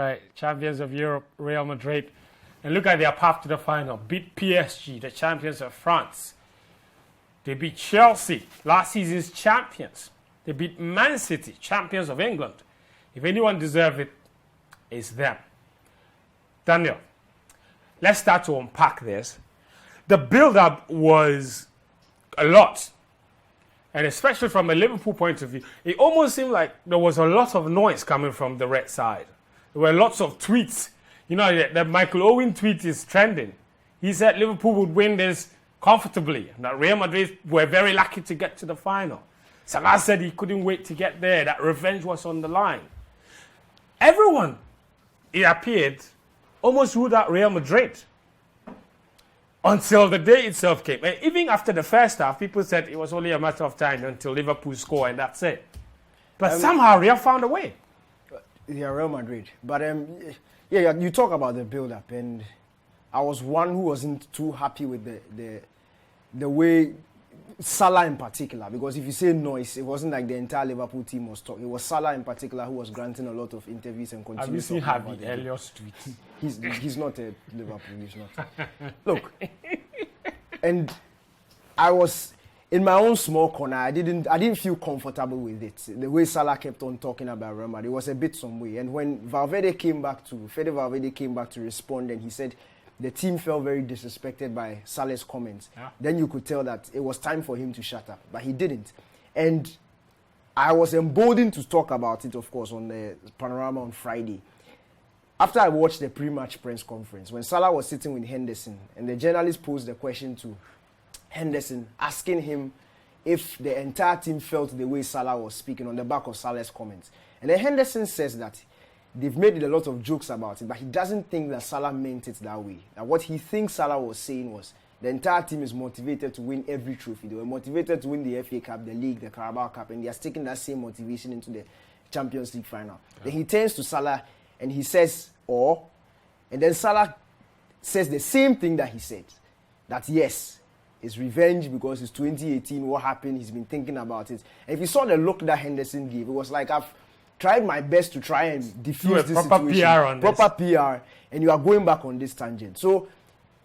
Right, champions of Europe, Real Madrid. And look at their path to the final. Beat PSG, the champions of France. They beat Chelsea, last season's champions. They beat Man City, champions of England. If anyone deserves it, it's them. Daniel, let's start to unpack this. The build-up was a lot. And especially from a Liverpool point of view, it almost seemed like there was a lot of noise coming from the red side. There were lots of tweets. You know, the Michael Owen tweet is trending. He said Liverpool would win this comfortably, and that Real Madrid were very lucky to get to the final. Salah said he couldn't wait to get there, that revenge was on the line. Everyone, it appeared, almost ruled out Real Madrid until the day itself came. And even after the first half, people said it was only a matter of time until Liverpool scored, and that's it. But somehow Real found a way. Yeah, Real Madrid. But yeah, you talk about the build-up, and I was one who wasn't too happy with the way Salah in particular, because if you say noise, it wasn't like the entire Liverpool team was talking. It was Salah in particular who was granting a lot of interviews and continuing. Have you seen Harvey Elliott's tweet? He's not a Liverpool. He's not. Look, and I was in my own small corner. I didn't feel comfortable with it. The way Salah kept on talking about Real Madrid, it was a bit some way. And when Fede Valverde came back to respond, and he said the team felt very disrespected by Salah's comments, then you could tell that it was time for him to shut up. But he didn't. And I was emboldened to talk about it, of course, on the Panorama on Friday. After I watched the pre-match press conference, when Salah was sitting with Henderson, and the journalist posed the question to Henderson, asking him if the entire team felt the way Salah was speaking on the back of Salah's comments. And then Henderson says that they've made a lot of jokes about it, but he doesn't think that Salah meant it that way. That what he thinks Salah was saying was the entire team is motivated to win every trophy. They were motivated to win the FA Cup, the League, the Carabao Cup, and they are sticking that same motivation into the Champions League final. Then he turns to Salah and he says, and then Salah says the same thing that he said, that yes, it's revenge because it's 2018, what happened, he's been thinking about it. And if you saw the look that Henderson gave, it was like, I've tried my best to try and defuse this situation. Proper PR, and you are going back on this tangent. So,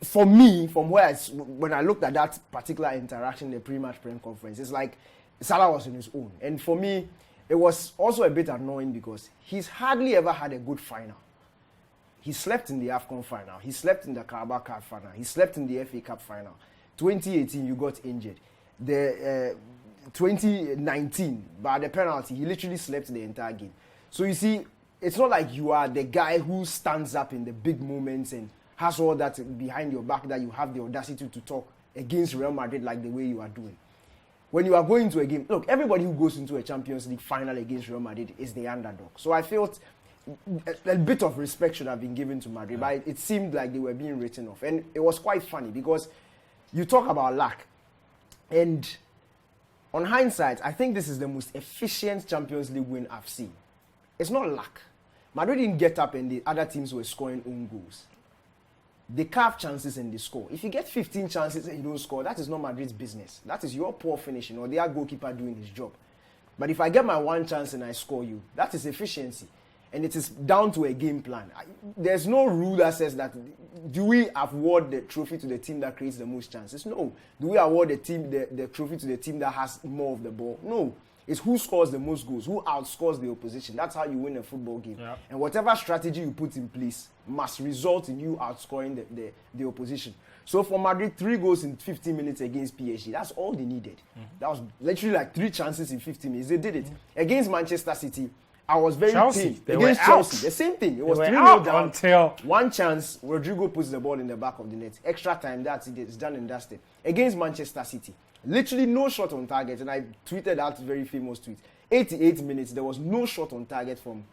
for me, from when I looked at that particular interaction, the pre-match press conference, it's like Salah was on his own. And for me, it was also a bit annoying because he's hardly ever had a good final. He slept in the AFCON final. He slept in the Carabao Cup final. He slept in the FA Cup final. 2018, you got injured. The 2019, by the penalty, he literally slept the entire game. So you see, it's not like you are the guy who stands up in the big moments and has all that behind your back that you have the audacity to talk against Real Madrid like the way you are doing. When you are going to a game, look, everybody who goes into a Champions League final against Real Madrid is the underdog. So I felt a bit of respect should have been given to Madrid, but it seemed like they were being written off. And it was quite funny because you talk about luck, and on hindsight, I think this is the most efficient Champions League win I've seen. It's not luck. Madrid didn't get up and the other teams were scoring own goals. They carve chances and they score. If you get 15 chances and you don't score, that is not Madrid's business. That is your poor finishing or their goalkeeper doing his job. But if I get my one chance and I score you, that is efficiency. And it is down to a game plan. There's no rule that says that, do we award the trophy to the team that creates the most chances? No. Do we award the trophy to the team that has more of the ball? No. It's who scores the most goals, who outscores the opposition. That's how you win a football game. Yeah. And whatever strategy you put in place must result in you outscoring the opposition. So for Madrid, 3 goals in 15 minutes against PSG, that's all they needed. That was literally like 3 chances in 15 minutes. They did it. Against Manchester City, I was very pained. Against Chelsea, the same thing. It was 3-0 down until one chance. Rodrigo puts the ball in the back of the net. Extra time, that's it. It's done and dusted. Against Manchester City, literally no shot on target. And I tweeted that very famous tweet. 88 minutes, there was no shot on target from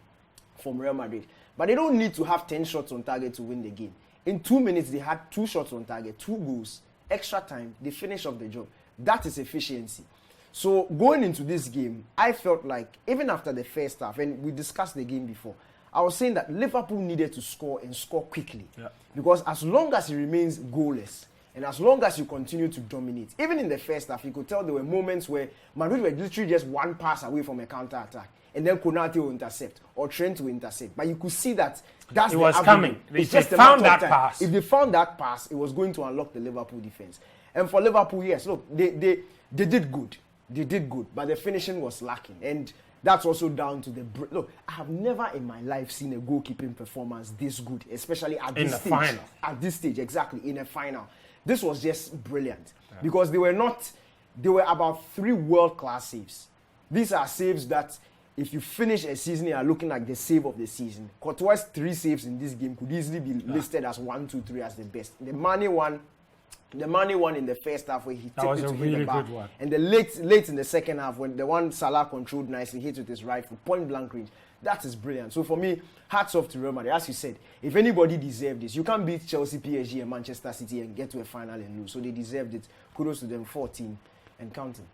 Real Madrid. But they don't need to have 10 shots on target to win the game. In 2 minutes, they had 2 shots on target, 2 goals, extra time. They finish off the job. That is efficiency. So going into this game, I felt like even after the first half, and we discussed the game before, I was saying that Liverpool needed to score and score quickly. Yeah. Because as long as it remains goalless, And as long as you continue to dominate, even in the first half, you could tell there were moments where Madrid were literally just one pass away from a counter-attack. And then Konate will intercept, or Trent will intercept. But you could see that it was coming. If they found that pass. If they found that pass, it was going to unlock the Liverpool defense. And for Liverpool, yes, look, they did good. They did good, but the finishing was lacking. And that's also down to the... Look, I have never in my life seen a goalkeeping performance this good, especially at this stage. In the final. At this stage, exactly, in a final. This was just brilliant. Yeah. Because they were about 3 world-class saves. These are saves that... If you finish a season, you are looking like the save of the season. Courtois' 3 saves in this game could easily be listed as 1, 2, 3 as the best. The Mane one in the first half where he tipped it to hit the bar. Good one. And the late in the second half when the one Salah controlled nicely, hit with his right foot, point blank range. That is brilliant. So for me, hats off to Real Madrid. As you said, if anybody deserved this, you can't beat Chelsea, PSG, and Manchester City and get to a final and lose. So they deserved it. Kudos to them, 14 and counting.